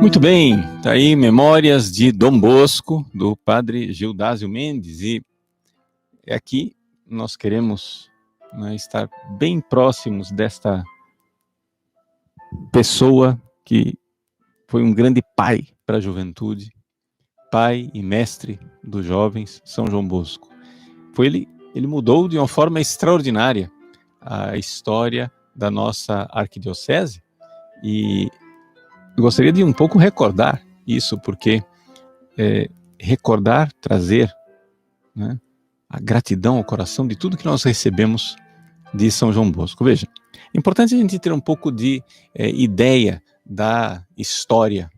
Muito bem, tá aí Memórias de Dom Bosco, do padre Gildásio Mendes, e aqui nós queremos, né, estar bem próximos desta pessoa que foi um grande pai para a juventude, pai e mestre dos jovens, São João Bosco. Ele mudou de uma forma extraordinária a história da nossa arquidiocese, e eu gostaria de um pouco recordar isso, porque recordar, trazer, né, a gratidão ao coração de tudo que nós recebemos de São João Bosco. Veja, é importante a gente ter um pouco de ideia da história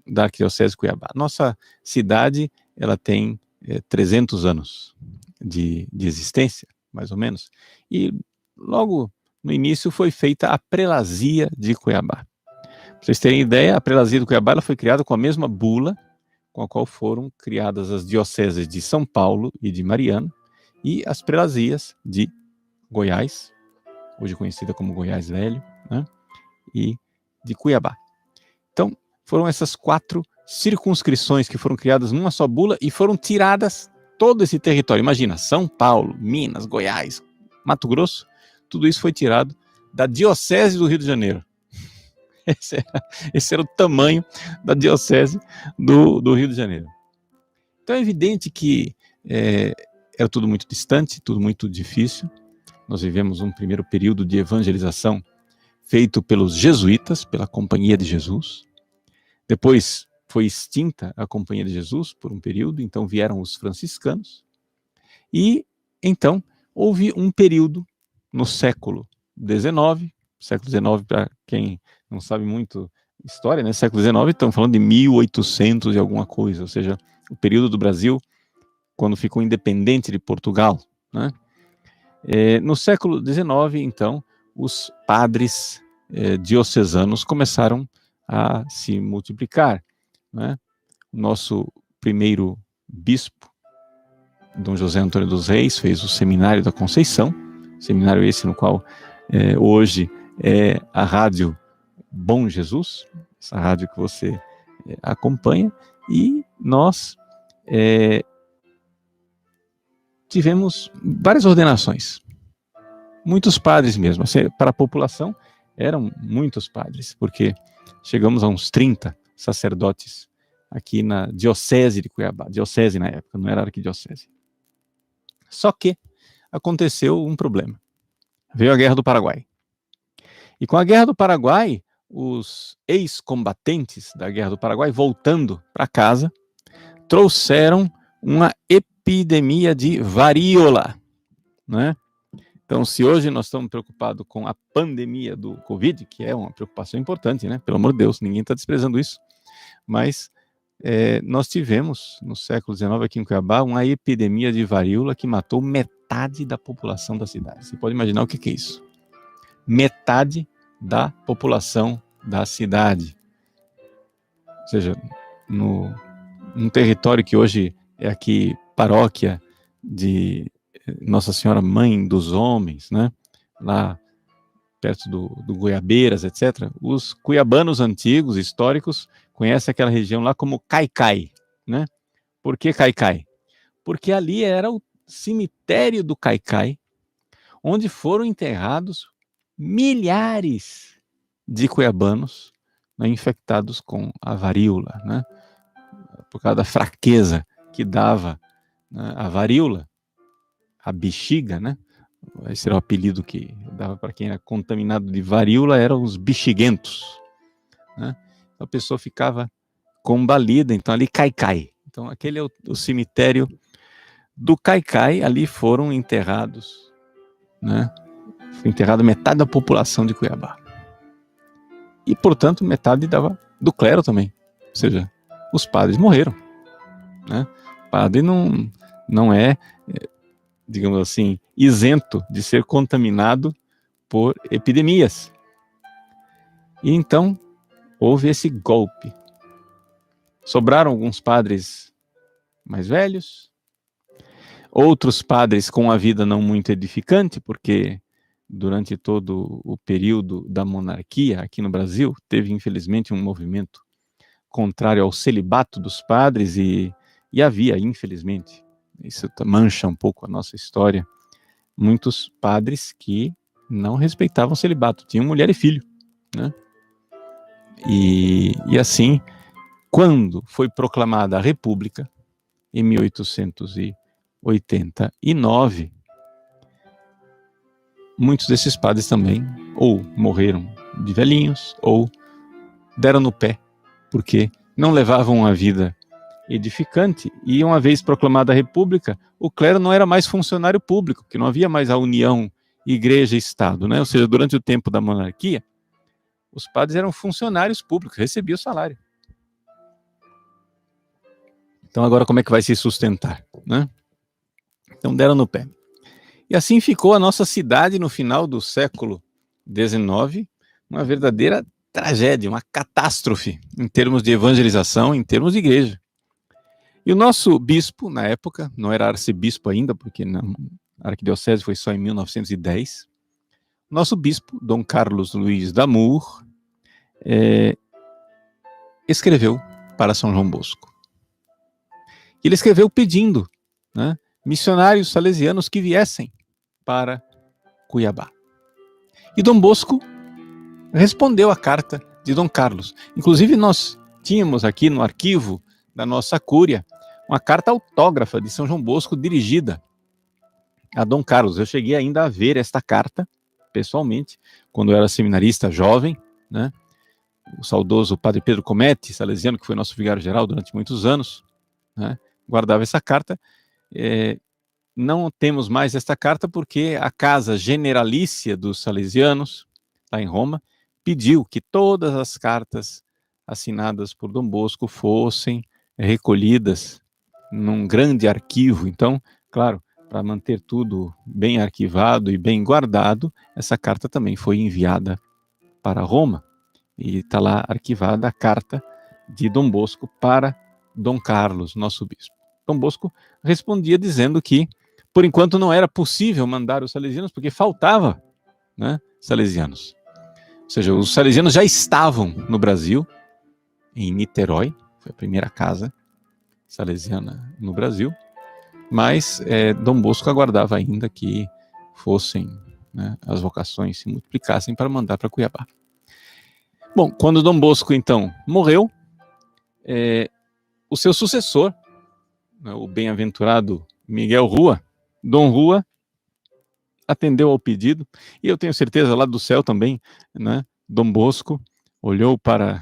da Arquidiocese de Cuiabá. Nossa cidade, ela tem 300 anos de existência, mais ou menos, e logo no início foi feita a prelazia de Cuiabá. Para vocês terem ideia, a prelazia de Cuiabá ela foi criada com a mesma bula com a qual foram criadas as dioceses de São Paulo e de Mariana, e as prelazias de Goiás, hoje conhecida como Goiás Velho, né, e de Cuiabá. Então, foram essas 4 circunscrições que foram criadas numa só bula e foram tiradas todo esse território. Imagina, São Paulo, Minas, Goiás, Mato Grosso, tudo isso foi tirado da diocese do Rio de Janeiro. Esse era o tamanho da diocese do Rio de Janeiro. Então é evidente que era tudo muito distante, tudo muito difícil. Nós vivemos um primeiro período de evangelização feito pelos jesuítas, pela Companhia de Jesus. Depois foi extinta a Companhia de Jesus por um período, então vieram os franciscanos. E então houve um período no século XIX, para quem não sabe muito história, né? Século XIX, estamos falando de 1800 e alguma coisa, ou seja, o período do Brasil quando ficou independente de Portugal, né? No século XIX, então, os padres diocesanos começaram a se multiplicar, né? O nosso primeiro bispo, Dom José Antônio dos Reis, fez o Seminário da Conceição, seminário esse no qual hoje é a rádio Bom Jesus, essa rádio que você acompanha, e nós tivemos várias ordenações, muitos padres mesmo, assim, para a população eram muitos padres, porque chegamos a uns 30 sacerdotes aqui na diocese de Cuiabá, diocese na época, não era arquidiocese. Só que aconteceu um problema, veio a Guerra do Paraguai, e com a Guerra do Paraguai, os ex-combatentes da Guerra do Paraguai, voltando para casa, trouxeram uma epidemia de varíola, né? Então, se hoje nós estamos preocupados com a pandemia do Covid, que é uma preocupação importante, né? Pelo amor de Deus, ninguém está desprezando isso, mas nós tivemos, no século XIX, aqui em Cuiabá, uma epidemia de varíola que matou metade da população da cidade. Você pode imaginar o que é isso? Metade da população da cidade. Ou seja, num território que hoje é aqui paróquia de Nossa Senhora Mãe dos Homens, né? Lá perto do Goiabeiras, etc. Os cuiabanos antigos, históricos, conhecem aquela região lá como Caicai, né? Por que Caicai? Porque ali era o cemitério do Caicai, onde foram enterrados milhares de cuiabanos, né, infectados com a varíola, né? Por causa da fraqueza que dava, né, a varíola, a bexiga, né? Esse era o apelido que dava para quem era contaminado de varíola, eram os bexiguentos, né? A pessoa ficava combalida, então ali Caicai. Então aquele é o cemitério do Caicai, ali foram enterrados, né? Foi enterrada metade da população de Cuiabá. E, portanto, metade do clero também. Ou seja, os padres morreram, né? O padre não é, digamos assim, isento de ser contaminado por epidemias. E então, houve esse golpe. Sobraram alguns padres mais velhos, outros padres com a vida não muito edificante, porque durante todo o período da monarquia aqui no Brasil, teve infelizmente um movimento contrário ao celibato dos padres, e havia, infelizmente, isso mancha um pouco a nossa história, muitos padres que não respeitavam o celibato, tinham mulher e filho, né? E assim, quando foi proclamada a República, em 1889, muitos desses padres também ou morreram de velhinhos ou deram no pé, porque não levavam uma vida edificante, e uma vez proclamada a República, o clero não era mais funcionário público, porque não havia mais a união igreja e Estado, né? Ou seja, durante o tempo da monarquia, os padres eram funcionários públicos, recebiam o salário. Então agora como é que vai se sustentar, né? Então deram no pé. E assim ficou a nossa cidade no final do século XIX, uma verdadeira tragédia, uma catástrofe em termos de evangelização, em termos de igreja. E o nosso bispo, na época, não era arcebispo ainda, porque a arquidiocese foi só em 1910, nosso bispo, Dom Carlos Luiz Damour, escreveu para São João Bosco. Ele escreveu pedindo, né, missionários salesianos que viessem para Cuiabá. E Dom Bosco respondeu à carta de Dom Carlos. Inclusive nós tínhamos aqui no arquivo da nossa cúria uma carta autógrafa de São João Bosco dirigida a Dom Carlos. Eu cheguei ainda a ver esta carta pessoalmente, quando eu era seminarista jovem, né? O saudoso padre Pedro Comete, salesiano, que foi nosso vigário-geral durante muitos anos, né, guardava essa carta. Não temos mais esta carta porque a Casa Generalícia dos Salesianos, lá em Roma, pediu que todas as cartas assinadas por Dom Bosco fossem recolhidas num grande arquivo. Então, claro, para manter tudo bem arquivado e bem guardado, essa carta também foi enviada para Roma. E está lá arquivada a carta de Dom Bosco para Dom Carlos, nosso bispo. Dom Bosco respondia dizendo que, por enquanto, não era possível mandar os salesianos, porque faltava, né, salesianos. Ou seja, os salesianos já estavam no Brasil, em Niterói, foi a primeira casa salesiana no Brasil, mas Dom Bosco aguardava ainda que fossem, né, as vocações se multiplicassem para mandar para Cuiabá. Bom, quando Dom Bosco, então, morreu, o seu sucessor, né, o bem-aventurado Miguel Rua, Dom Rua, atendeu ao pedido, e eu tenho certeza lá do céu também, né, Dom Bosco olhou para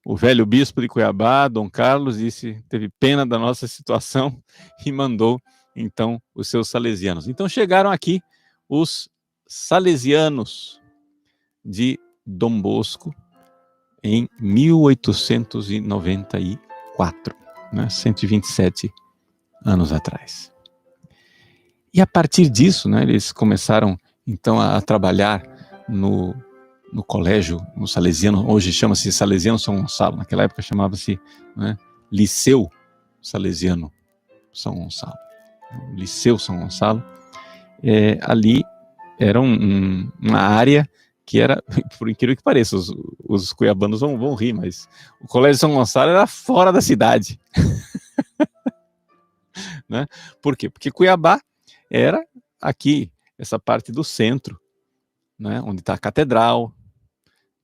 o velho bispo de Cuiabá, Dom Carlos, disse, teve pena da nossa situação e mandou, então, os seus salesianos. Então chegaram aqui os salesianos de Dom Bosco, em 1894, né, 127 anos atrás. E a partir disso, né, eles começaram então a trabalhar no colégio, no Salesiano, hoje chama-se Salesiano São Gonçalo, naquela época chamava-se, né, Liceu Salesiano São Gonçalo. Liceu São Gonçalo, ali era uma área que era, por incrível que pareça, os cuiabanos vão rir, mas o Colégio São Gonçalo era fora da cidade. Né? Por quê? Porque Cuiabá era aqui, essa parte do centro, né, onde está a catedral.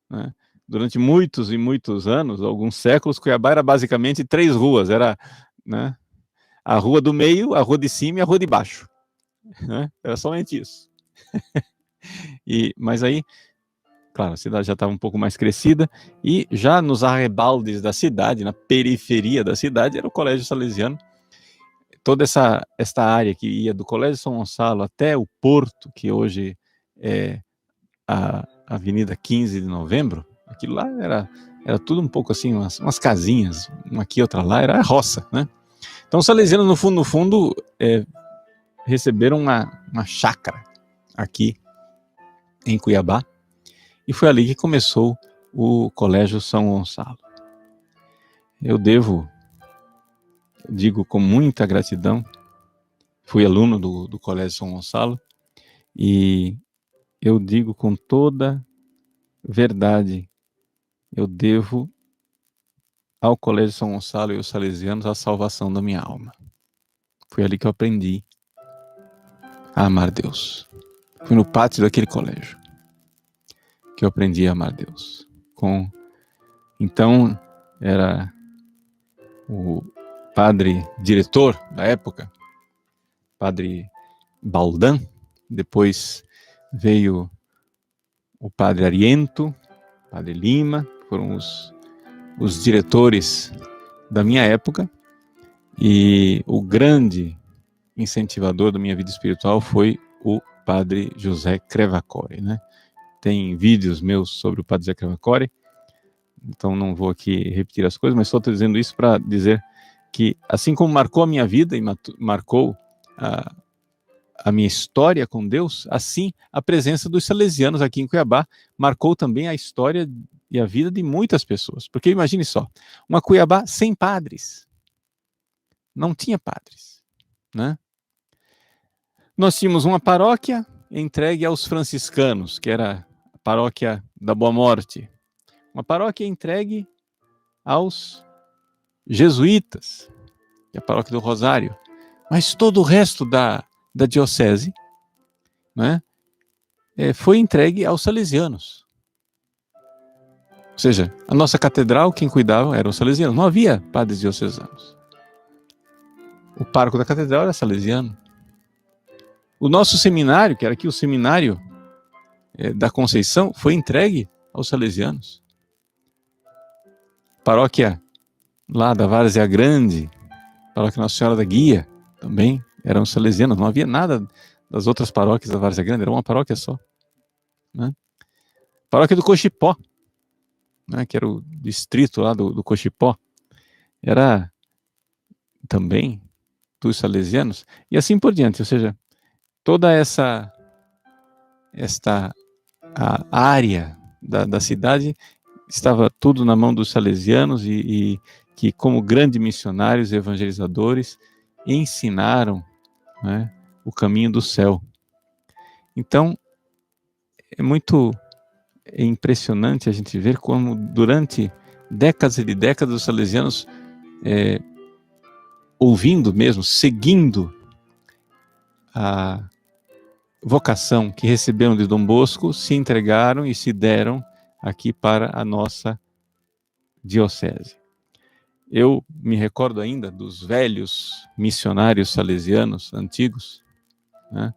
Né? Durante muitos e muitos anos, alguns séculos, Cuiabá era basicamente 3 ruas. Era, né, a rua do meio, a rua de cima e a rua de baixo. Né? Era somente isso. Mas aí, claro, a cidade já estava um pouco mais crescida, e já nos arrebaldes da cidade, na periferia da cidade, era o Colégio Salesiano. Toda esta área que ia do Colégio São Gonçalo até o Porto, que hoje é a Avenida 15 de Novembro, aquilo lá era tudo um pouco assim, umas casinhas, uma aqui, outra lá, era a roça, né? Então os salesianos, no fundo, receberam uma chácara aqui em Cuiabá, e foi ali que começou o Colégio São Gonçalo. Eu digo com muita gratidão, fui aluno do Colégio São Gonçalo, e eu digo com toda verdade, eu devo ao Colégio São Gonçalo e os Salesianos, a salvação da minha alma. Foi ali que eu aprendi a amar Deus. Foi no pátio daquele colégio que eu aprendi a amar Deus. Então, era o padre diretor da época, padre Baldan, depois veio o padre Ariento, padre Lima, foram os diretores da minha época, e o grande incentivador da minha vida espiritual foi o padre José Crevacore, né? Tem vídeos meus sobre o padre José Crevacore, então não vou aqui repetir as coisas, mas só estou dizendo isso para dizer que, assim como marcou a minha vida e marcou a minha história com Deus, assim a presença dos salesianos aqui em Cuiabá marcou também a história e a vida de muitas pessoas. Porque imagine só, uma Cuiabá sem padres. Não tinha padres, né? Nós tínhamos uma paróquia entregue aos franciscanos, que era a paróquia da Boa Morte. Uma paróquia entregue aos jesuítas, que é a paróquia do Rosário. Mas todo o resto da diocese, né, foi entregue aos salesianos. Ou seja, a nossa catedral, quem cuidava eram os salesianos. Não havia padres diocesanos. O pároco da catedral era salesiano. O nosso seminário, que era aqui o seminário da Conceição, foi entregue aos salesianos. Paróquia lá da Várzea Grande, paróquia Nossa Senhora da Guia, também eram salesianos. Não havia nada das outras paróquias da Várzea Grande, era uma paróquia só, né? Paróquia do Cochipó, né, que era o distrito lá do Cochipó, era também dos salesianos, e assim por diante. Ou seja, toda esta a área da cidade estava tudo na mão dos salesianos e que, como grandes missionários e evangelizadores, ensinaram, né, o caminho do céu. Então, é muito impressionante a gente ver como durante décadas e décadas os salesianos, ouvindo mesmo, seguindo a vocação que receberam de Dom Bosco, se entregaram e se deram aqui para a nossa diocese. Eu me recordo ainda dos velhos missionários salesianos antigos, né,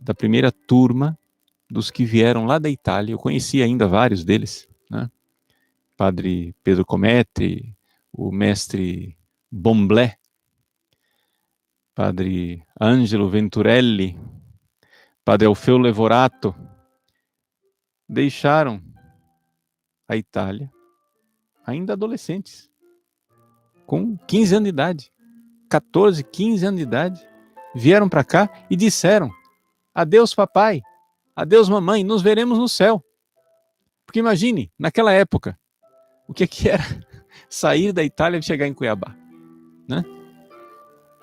da primeira turma dos que vieram lá da Itália. Eu conheci ainda vários deles, né? Padre Pedro Cometri, o mestre Bomblé, Padre Angelo Venturelli, Padre Alfeu Levorato, deixaram a Itália ainda adolescentes, com 15 anos de idade, 14, 15 anos de idade, vieram para cá e disseram: adeus papai, adeus mamãe, nos veremos no céu. Porque imagine, naquela época, o que era sair da Itália e chegar em Cuiabá, né?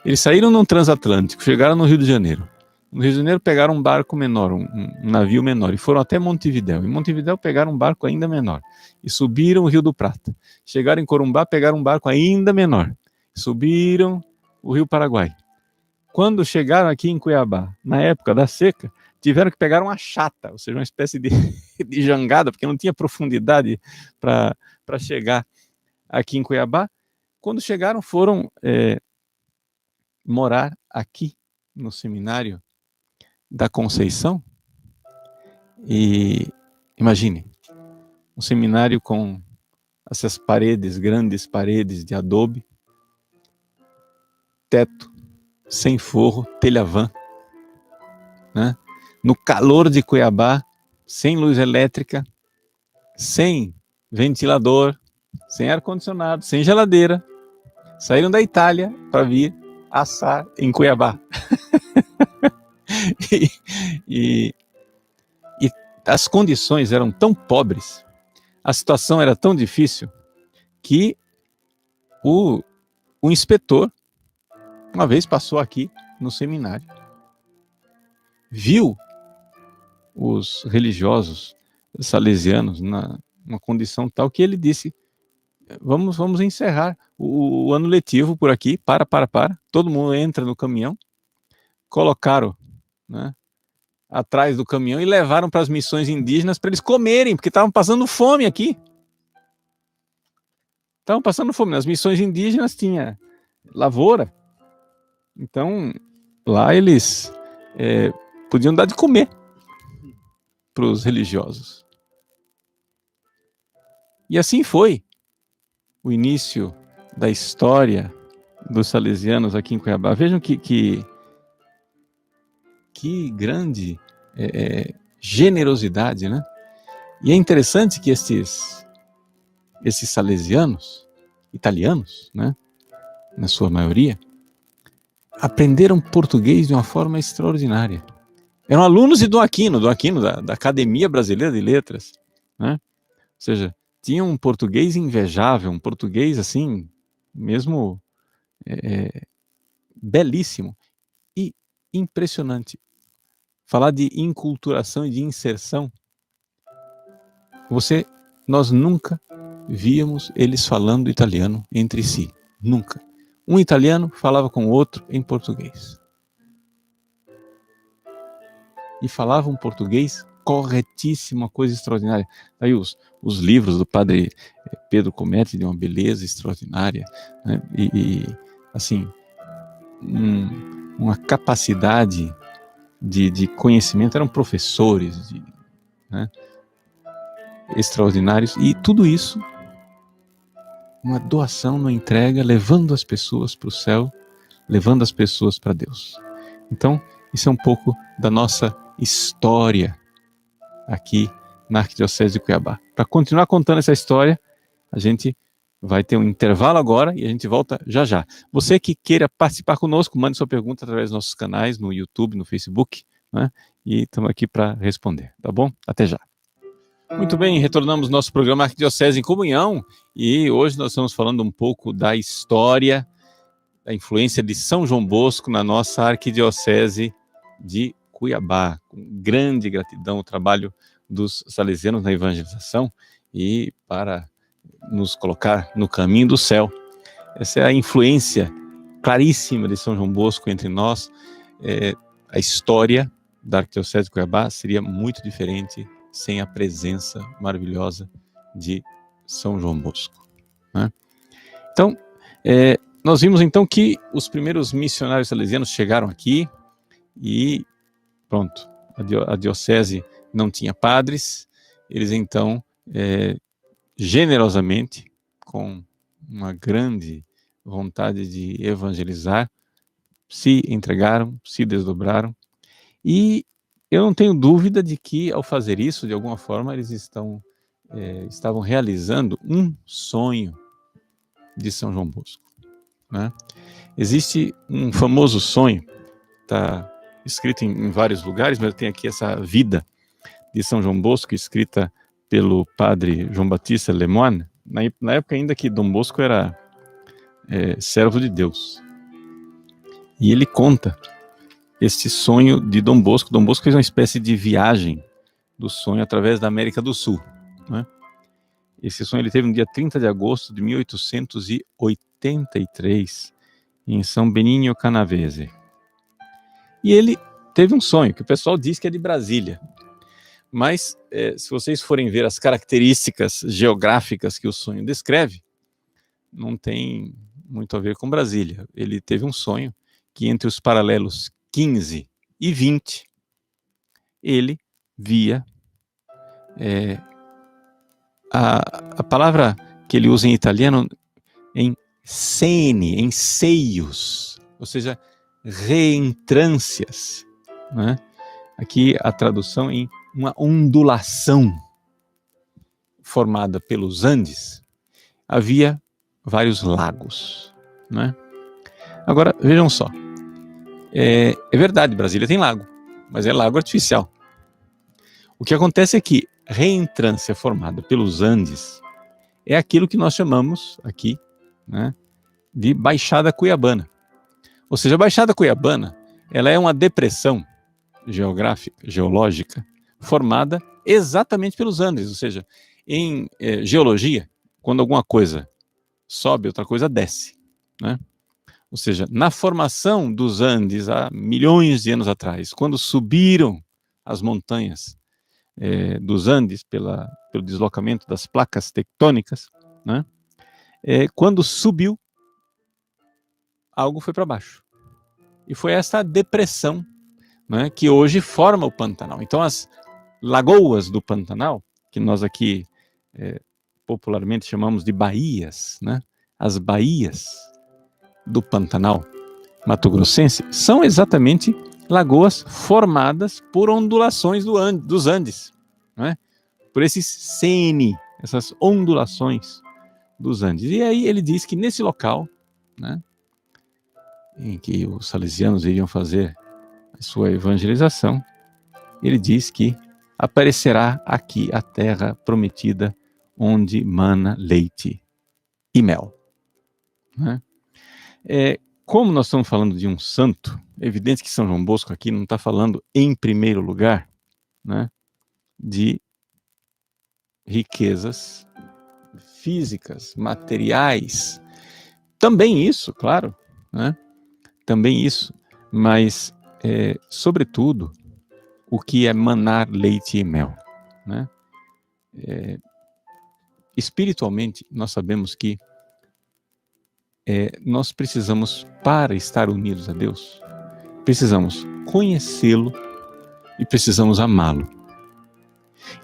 Eles saíram num transatlântico, chegaram no Rio de Janeiro. No Rio de Janeiro pegaram um barco menor, um navio menor, e foram até Montevidéu. Em Montevidéu pegaram um barco ainda menor e subiram o Rio do Prata. Chegaram em Corumbá, pegaram um barco ainda menor, subiram o Rio Paraguai. Quando chegaram aqui em Cuiabá, na época da seca, tiveram que pegar uma chata, ou seja, uma espécie de jangada, porque não tinha profundidade para chegar aqui em Cuiabá. Quando chegaram, foram morar aqui no seminário da Conceição. E imagine, um seminário com essas paredes, grandes paredes de adobe, teto sem forro, telha-vã, né? No calor de Cuiabá, sem luz elétrica, sem ventilador, sem ar-condicionado, sem geladeira. Saíram da Itália para vir assar em Cuiabá. e as condições eram tão pobres, a situação era tão difícil, que o inspetor uma vez passou aqui no seminário, viu os religiosos salesianos numa condição tal que ele disse: vamos encerrar o ano letivo por aqui, para. Todo mundo entra no caminhão, colocaram, né, atrás do caminhão e levaram para as missões indígenas para eles comerem, porque estavam passando fome aqui. Estavam passando fome. Nas missões indígenas tinha lavoura, então lá eles podiam dar de comer para os religiosos. E assim foi o início da história dos salesianos aqui em Cuiabá. Vejam que grande generosidade, né? E é interessante que esses salesianos, italianos, né, na sua maioria, aprenderam português de uma forma extraordinária. Eram alunos de Dom Aquino, da Academia Brasileira de Letras, né? Ou seja, tinham um português invejável, um português assim, mesmo belíssimo e impressionante. Falar de inculturação e de inserção, nós nunca víamos eles falando italiano entre si, nunca. Um italiano falava com o outro em português. E falavam português corretíssimo, uma coisa extraordinária. Aí os livros do padre Pedro Comete de uma beleza extraordinária, né? E assim, uma capacidade de conhecimento, eram professores, né, extraordinários, e tudo isso, uma doação, uma entrega, levando as pessoas para o céu, levando as pessoas para Deus. Então, isso é um pouco da nossa história aqui na Arquidiocese de Cuiabá. Para continuar contando essa história, a gente vai ter um intervalo agora e a gente volta já já. Você que queira participar conosco, mande sua pergunta através dos nossos canais no YouTube, no Facebook, né? E estamos aqui para responder, tá bom? Até já. Muito bem, retornamos ao nosso programa Arquidiocese em Comunhão e hoje nós estamos falando um pouco da história, da influência de São João Bosco na nossa Arquidiocese de Cuiabá. Com grande gratidão ao trabalho dos salesianos na evangelização e para nos colocar no caminho do céu. Essa é a influência claríssima de São João Bosco entre nós. A história da Arquidiocese de Cuiabá seria muito diferente sem a presença maravilhosa de São João Bosco, né? Então, nós vimos então que os primeiros missionários salesianos chegaram aqui e pronto, a diocese não tinha padres, eles então generosamente, com uma grande vontade de evangelizar, se entregaram, se desdobraram, e eu não tenho dúvida de que, ao fazer isso, de alguma forma, eles estavam realizando um sonho de São João Bosco, né? Existe um famoso sonho, está escrito em vários lugares, mas eu tenho aqui essa vida de São João Bosco, escrita pelo padre João Batista Lemoine, na época ainda que Dom Bosco era servo de Deus. E ele conta este sonho de Dom Bosco. Dom Bosco fez uma espécie de viagem do sonho através da América do Sul, né? Esse sonho ele teve no dia 30 de agosto de 1883, em São Benigno Canavese. E ele teve um sonho, que o pessoal diz que é de Brasília. Mas, se vocês forem ver as características geográficas que o sonho descreve, não tem muito a ver com Brasília. Ele teve um sonho que entre os paralelos 15 e 20, ele via a palavra que ele usa em italiano em seni, em seios, ou seja, reentrâncias, né? Aqui a tradução em uma ondulação formada pelos Andes, havia vários lagos, né? Agora, vejam só, é verdade, Brasília tem lago, mas é lago artificial. O que acontece é que reentrância formada pelos Andes é aquilo que nós chamamos aqui, né, de Baixada Cuiabana. Ou seja, a Baixada Cuiabana, ela é uma depressão geológica, formada exatamente pelos Andes. Ou seja, em geologia, quando alguma coisa sobe, outra coisa desce, né? Ou seja, na formação dos Andes, há milhões de anos atrás, quando subiram as montanhas dos Andes pelo deslocamento das placas tectônicas, né? Quando subiu, algo foi para baixo. E foi essa depressão, né, que hoje forma o Pantanal. Então, as lagoas do Pantanal, que nós aqui popularmente chamamos de baías, né? As baías do Pantanal mato-grossense são exatamente lagoas formadas por ondulações dos Andes, né? Por esses sene, essas ondulações dos Andes. E aí ele diz que nesse local, né, em que os salesianos iriam fazer a sua evangelização, ele diz que aparecerá aqui a terra prometida onde mana leite e mel, né? Como nós estamos falando de um santo, é evidente que São João Bosco aqui não está falando em primeiro lugar, né, de riquezas físicas, materiais, também isso, claro, né? Também isso, mas sobretudo o que é manar leite e mel, né? Espiritualmente, nós sabemos que nós precisamos, para estar unidos a Deus, precisamos conhecê-lo e precisamos amá-lo.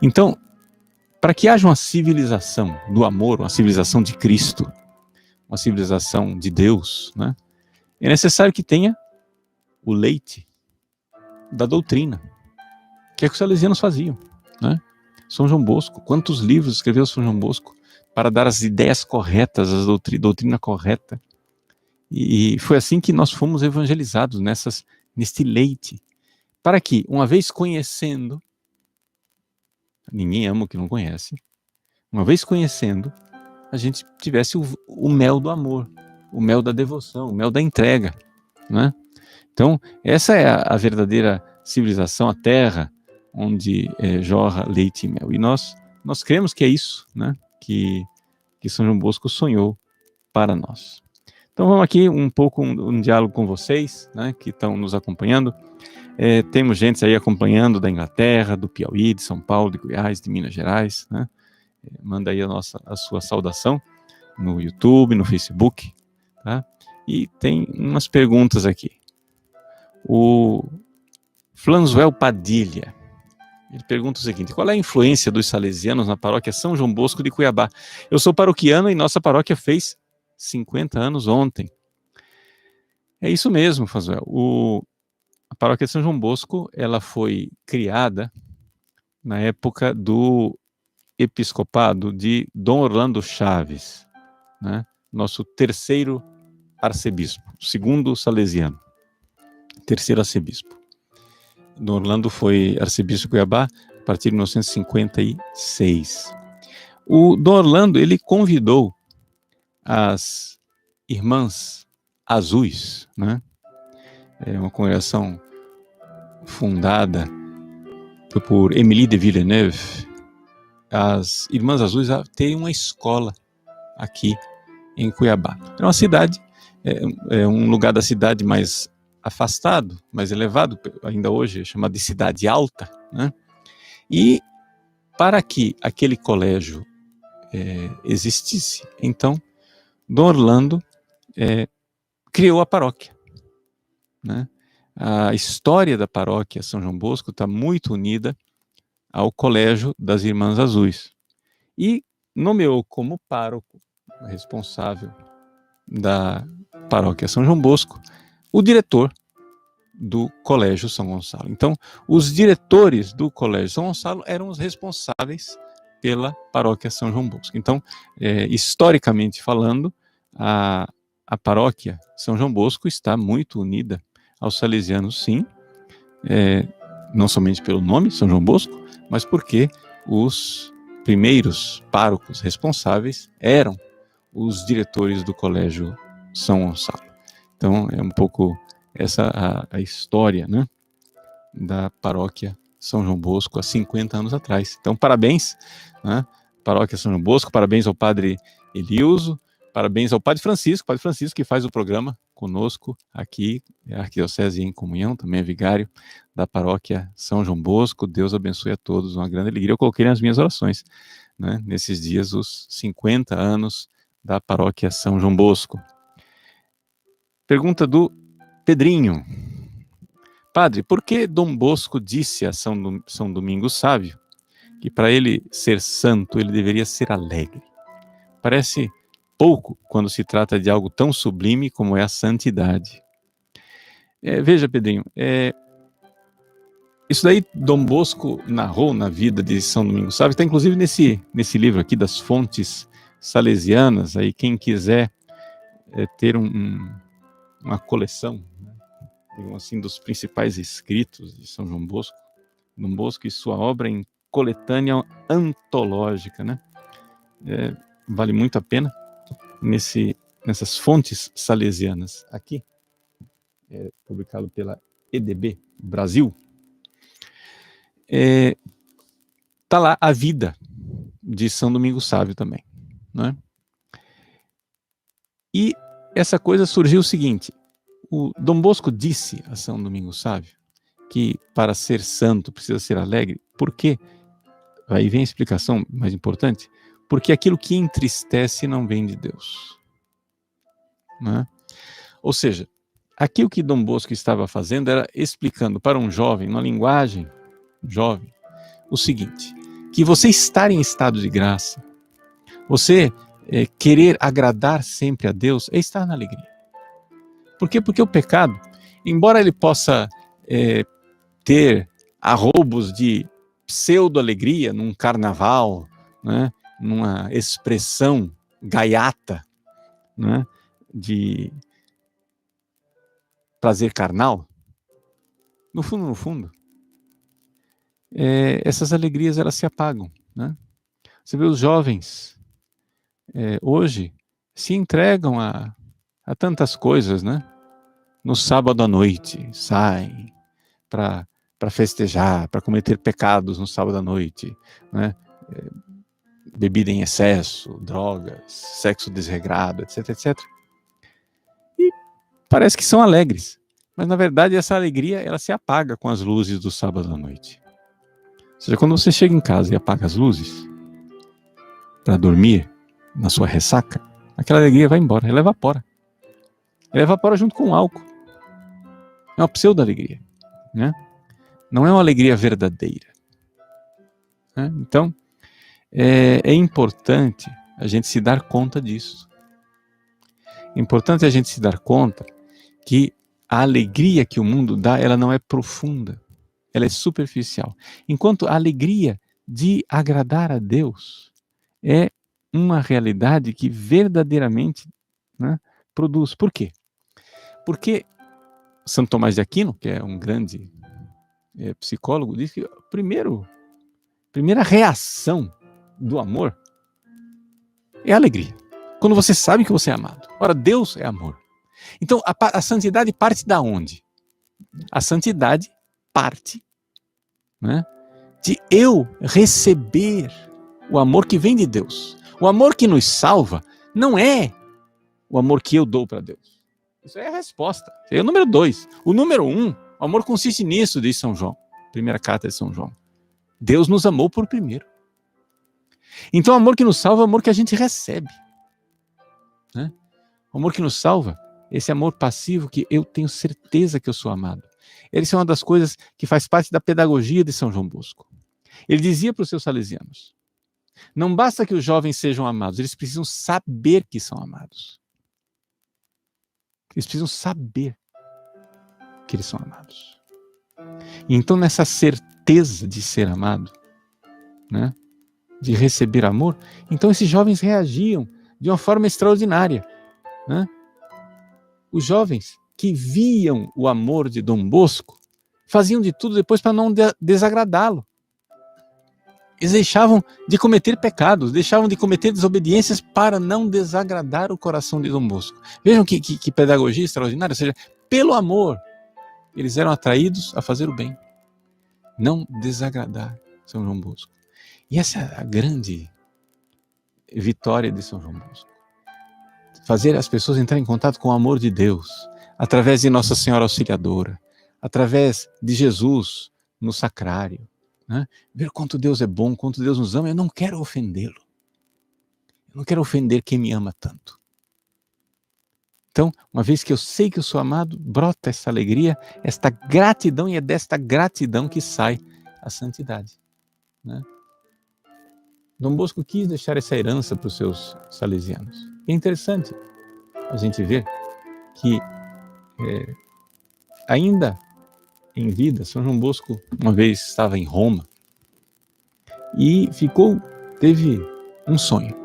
Então, para que haja uma civilização do amor, uma civilização de Cristo, uma civilização de Deus, né, é necessário que tenha o leite da doutrina, que é o que os salesianos faziam, né? São João Bosco, quantos livros escreveu São João Bosco para dar as ideias corretas, a doutrina correta. E foi assim que nós fomos evangelizados, neste leite, para que, uma vez conhecendo, ninguém ama o que não conhece, uma vez conhecendo, a gente tivesse o mel do amor, o mel da devoção, o mel da entrega, né? Então, essa é a verdadeira civilização, a terra onde jorra leite e mel. E nós cremos que é isso, né, que São João Bosco sonhou para nós. Então vamos aqui um pouco um diálogo com vocês, né, que estão nos acompanhando. Temos gente aí acompanhando da Inglaterra, do Piauí, de São Paulo, de Goiás, de Minas Gerais, né? Manda aí a sua saudação no YouTube, no Facebook, tá? E tem umas perguntas aqui. O Flanzuel Padilha, ele pergunta o seguinte: qual é a influência dos salesianos na paróquia São João Bosco de Cuiabá? Eu sou paroquiano e nossa paróquia fez 50 anos ontem. É isso mesmo, Flanzuel. A paróquia de São João Bosco, ela foi criada na época do episcopado de Dom Orlando Chaves, né? Nosso terceiro arcebispo, segundo salesiano, terceiro arcebispo. Dom Orlando foi arcebispo de Cuiabá a partir de 1956. O Dom Orlando, ele convidou as Irmãs Azuis, né? É uma congregação fundada por Émilie de Villeneuve, as Irmãs Azuis a terem uma escola aqui em Cuiabá. Era uma cidade, um lugar da cidade mais afastado, mais elevado, ainda hoje é chamado de cidade alta, né? E para que aquele colégio existisse, então, Dom Orlando criou a paróquia, né? A história da paróquia São João Bosco está muito unida ao Colégio das Irmãs Azuis. E nomeou como pároco responsável da paróquia São João Bosco o diretor do Colégio São Gonçalo. Então, os diretores do Colégio São Gonçalo eram os responsáveis pela paróquia São João Bosco. Então, historicamente falando, a paróquia São João Bosco está muito unida aos salesianos, sim, não somente pelo nome, São João Bosco, mas porque os primeiros párocos responsáveis eram os diretores do Colégio São Gonçalo. Então, é um pouco essa a história, né, da paróquia São João Bosco há 50 anos atrás. Então, parabéns, né, paróquia São João Bosco, parabéns ao padre Elioso, Parabéns ao Padre Francisco que faz o programa conosco aqui, a Arquidiocese em Comunhão, também é vigário da paróquia São João Bosco. Deus abençoe a todos, uma grande alegria. Eu coloquei nas minhas orações, né, nesses dias, os 50 anos da paróquia São João Bosco. Pergunta do Pedrinho. Padre, por que Dom Bosco disse a São Domingos Sábio que para ele ser santo, ele deveria ser alegre? Parece pouco quando se trata de algo tão sublime como é a santidade. Veja, Pedrinho, isso daí Dom Bosco narrou na vida de São Domingos Sábio, está inclusive nesse livro aqui das fontes salesianas. Aí quem quiser ter uma coleção, né, digamos assim, dos principais escritos de São João Bosco, Dom Bosco e sua obra em coletânea antológica, né? Vale muito a pena nessas fontes salesianas aqui, publicado pela EDB Brasil. Tá lá a vida de São Domingos Sábio também, né? E essa coisa surgiu o seguinte: o Dom Bosco disse a São Domingos Sábio que para ser santo precisa ser alegre. Por quê? Aí vem a explicação mais importante. Porque aquilo que entristece não vem de Deus, né? Ou seja, aquilo que Dom Bosco estava fazendo era explicando para um jovem, numa linguagem jovem, o seguinte: que você estar em estado de graça, você querer agradar sempre a Deus, é estar na alegria. Por quê? Porque o pecado, embora ele possa ter arroubos de pseudo-alegria num carnaval, né, numa expressão gaiata, né, de prazer carnal, no fundo, essas alegrias elas se apagam, né? Você vê os jovens hoje se entregam a tantas coisas, né? No sábado à noite saem para festejar, para cometer pecados no sábado à noite, né? Bebida em excesso, drogas, sexo desregrado, etc, etc. E parece que são alegres, mas na verdade essa alegria ela se apaga com as luzes do sábado à noite. Ou seja, quando você chega em casa e apaga as luzes para dormir na sua ressaca, aquela alegria vai embora, ela evapora. Ela evapora junto com o álcool. É uma pseudo-alegria, né? Não é uma alegria verdadeira, né? Então, é importante a gente se dar conta disso. É importante a gente se dar conta que a alegria que o mundo dá, ela não é profunda, ela é superficial. Enquanto a alegria de agradar a Deus é uma realidade que verdadeiramente, né, produz. Por quê? Porque Santo Tomás de Aquino, que é um grande psicólogo, diz que a primeira reação do amor é a alegria. Quando você sabe que você é amado. Ora, Deus é amor. Então, a santidade parte da onde? A santidade parte, né, de eu receber o amor que vem de Deus. O amor que nos salva não é o amor que eu dou para Deus. Isso é a resposta. Isso é o número 2. O número 1, o amor consiste nisso, diz São João. Primeira carta de São João. Deus nos amou por primeiro. Então o amor que nos salva é o amor que a gente recebe, né? O amor que nos salva, esse amor passivo que eu tenho certeza que eu sou amado. Essa é uma das coisas que faz parte da pedagogia de São João Bosco. Ele dizia para os seus salesianos: não basta que os jovens sejam amados, eles precisam saber que são amados. Eles precisam saber que eles são amados. E então, nessa certeza de ser amado, né, de receber amor, então esses jovens reagiam de uma forma extraordinária, né? Os jovens que viam o amor de Dom Bosco faziam de tudo depois para não desagradá-lo. Eles deixavam de cometer pecados, deixavam de cometer desobediências para não desagradar o coração de Dom Bosco. Vejam que pedagogia extraordinária, ou seja, pelo amor, eles eram atraídos a fazer o bem, não desagradar São João Bosco. E essa é a grande vitória de São João Bosco. fazer as pessoas entrarem em contato com o amor de Deus, através de Nossa Senhora Auxiliadora, através de Jesus no sacrário, né? Ver quanto Deus é bom, quanto Deus nos ama. Eu não quero ofendê-lo. Eu não quero ofender quem me ama tanto. Então, uma vez que eu sei que eu sou amado, brota essa alegria, esta gratidão, e é desta gratidão que sai a santidade, né? Dom Bosco quis deixar essa herança para os seus salesianos. É interessante a gente ver que ainda em vida, São João Bosco uma vez estava em Roma e teve um sonho.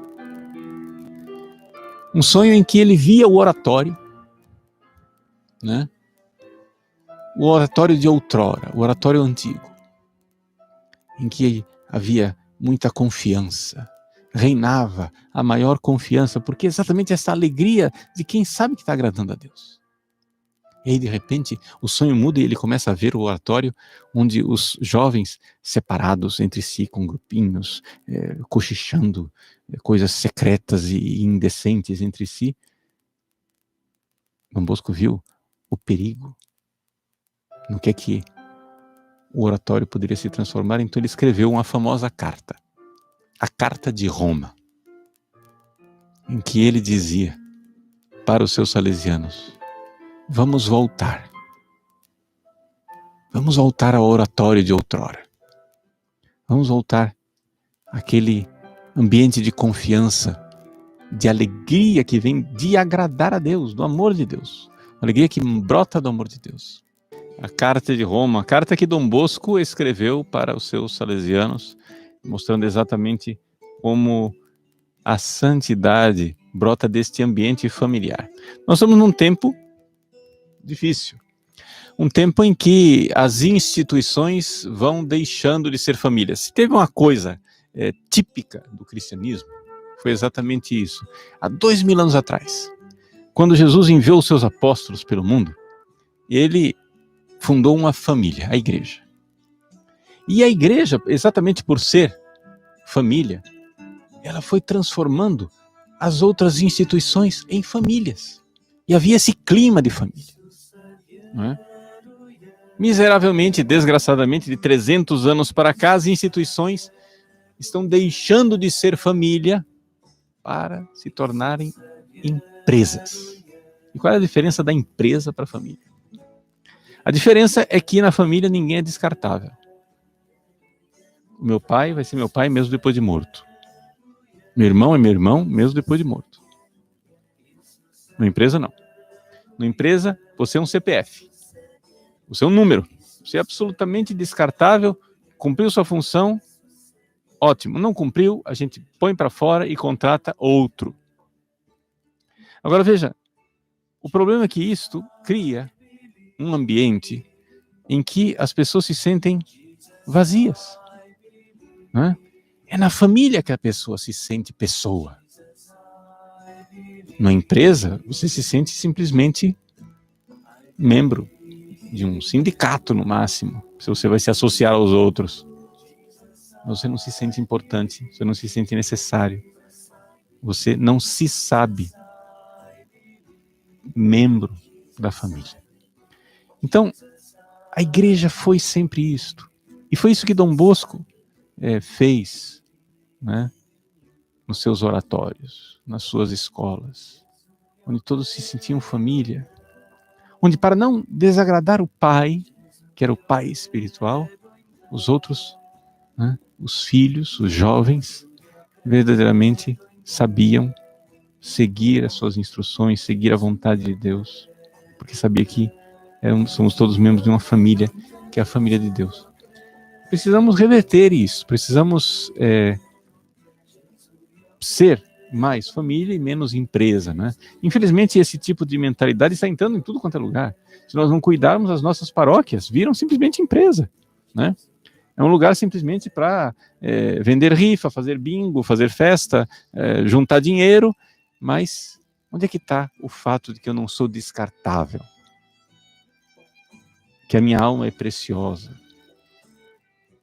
Um sonho em que ele via o oratório, né? O oratório de outrora, o oratório antigo, em que havia muita confiança, reinava a maior confiança, porque é exatamente essa alegria de quem sabe que está agradando a Deus. E aí, de repente, o sonho muda e ele começa a ver o oratório onde os jovens separados entre si, com grupinhos, cochichando, coisas secretas e indecentes entre si. Dom Bosco viu o perigo no que o oratório poderia se transformar, então ele escreveu uma famosa carta, a Carta de Roma, em que ele dizia para os seus salesianos: vamos voltar ao oratório de outrora, vamos voltar àquele ambiente de confiança, de alegria que vem de agradar a Deus, do amor de Deus, alegria que brota do amor de Deus. A Carta de Roma, a carta que Dom Bosco escreveu para os seus salesianos, mostrando exatamente como a santidade brota deste ambiente familiar. Nós estamos num tempo difícil, um tempo em que as instituições vão deixando de ser famílias. Se teve uma coisa típica do cristianismo, foi exatamente isso. Há 2000 anos atrás, quando Jesus enviou os seus apóstolos pelo mundo, ele fundou uma família, a igreja. E a igreja, exatamente por ser família, ela foi transformando as outras instituições em famílias. E havia esse clima de família, não é? Miseravelmente, desgraçadamente, de 300 anos para cá, as instituições estão deixando de ser família para se tornarem empresas. E qual é a diferença da empresa para a família? A diferença é que na família ninguém é descartável. O meu pai vai ser meu pai mesmo depois de morto. Meu irmão é meu irmão mesmo depois de morto. Na empresa, não. Na empresa, você é um CPF. Você é um número. Você é absolutamente descartável. Cumpriu sua função, ótimo. Não cumpriu, a gente põe para fora e contrata outro. Agora veja, o problema é que isto cria um ambiente em que as pessoas se sentem vazias, né? É na família que a pessoa se sente pessoa. Na empresa, você se sente simplesmente membro de um sindicato, no máximo, se você vai se associar aos outros. Você não se sente importante, você não se sente necessário, você não se sabe membro da família. Então, a igreja foi sempre isto. E foi isso que Dom Bosco fez, né, nos seus oratórios, nas suas escolas, onde todos se sentiam família, onde, para não desagradar o pai, que era o pai espiritual, os outros, né, os filhos, os jovens, verdadeiramente sabiam seguir as suas instruções, seguir a vontade de Deus, porque sabia que somos todos membros de uma família, que é a família de Deus. Precisamos reverter isso, precisamos ser mais família e menos empresa, né? Infelizmente, esse tipo de mentalidade está entrando em tudo quanto é lugar. Se nós não cuidarmos, as nossas paróquias viram simplesmente empresa, né? É um lugar simplesmente para vender rifa, fazer bingo, fazer festa, juntar dinheiro, mas onde é que está o fato de que eu não sou descartável? Que a minha alma é preciosa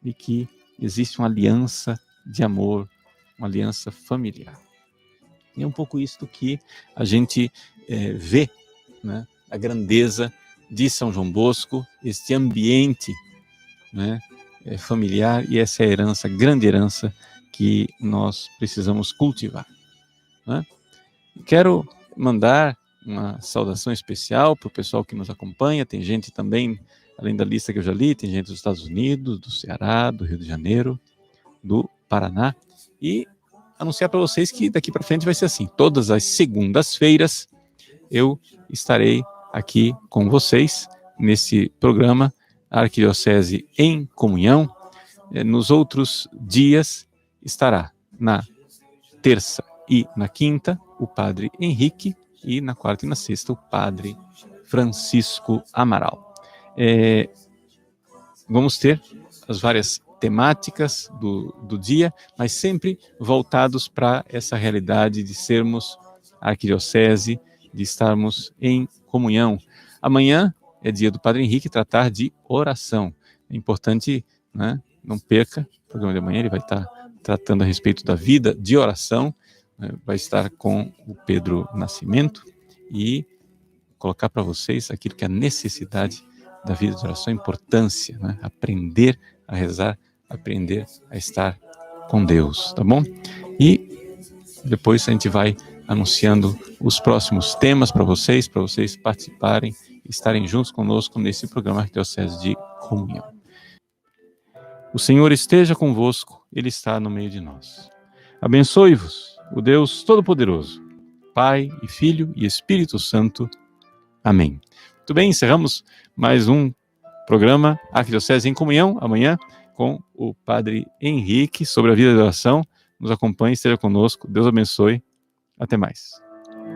e que existe uma aliança de amor, uma aliança familiar. E é um pouco isto que a gente vê, né, a grandeza de São João Bosco, este ambiente, né, familiar, e essa é a herança, grande herança que nós precisamos cultivar, né? Quero mandar uma saudação especial para o pessoal que nos acompanha. Tem gente também, além da lista que eu já li, tem gente dos Estados Unidos, do Ceará, do Rio de Janeiro, do Paraná, e anunciar para vocês que daqui para frente vai ser assim, todas as segundas-feiras eu estarei aqui com vocês nesse programa Arquidiocese em Comunhão. Nos outros dias estará na terça e na quinta o Padre Henrique, e na quarta e na sexta o Padre Francisco Amaral. Vamos ter as várias temáticas do dia, mas sempre voltados para essa realidade de sermos arquidiocese, de estarmos em comunhão. Amanhã é dia do Padre Henrique tratar de oração. É importante, né, não perca o programa de amanhã, ele vai estar tratando a respeito da vida de oração, né, vai estar com o Pedro Nascimento e colocar para vocês aquilo que é a necessidade da vida de oração, a importância, né, aprender a rezar, aprender a estar com Deus, tá bom? E depois a gente vai anunciando os próximos temas para vocês participarem, estarem juntos conosco nesse programa Arquidiocese de Comunhão. O Senhor esteja convosco, Ele está no meio de nós. Abençoe-vos o Deus Todo-Poderoso, Pai e Filho e Espírito Santo. Amém. Muito bem, encerramos mais um programa Arquidiocese em Comunhão, amanhã com o Padre Henrique, sobre a vida de oração. Nos acompanhe, esteja conosco. Deus abençoe. Até mais.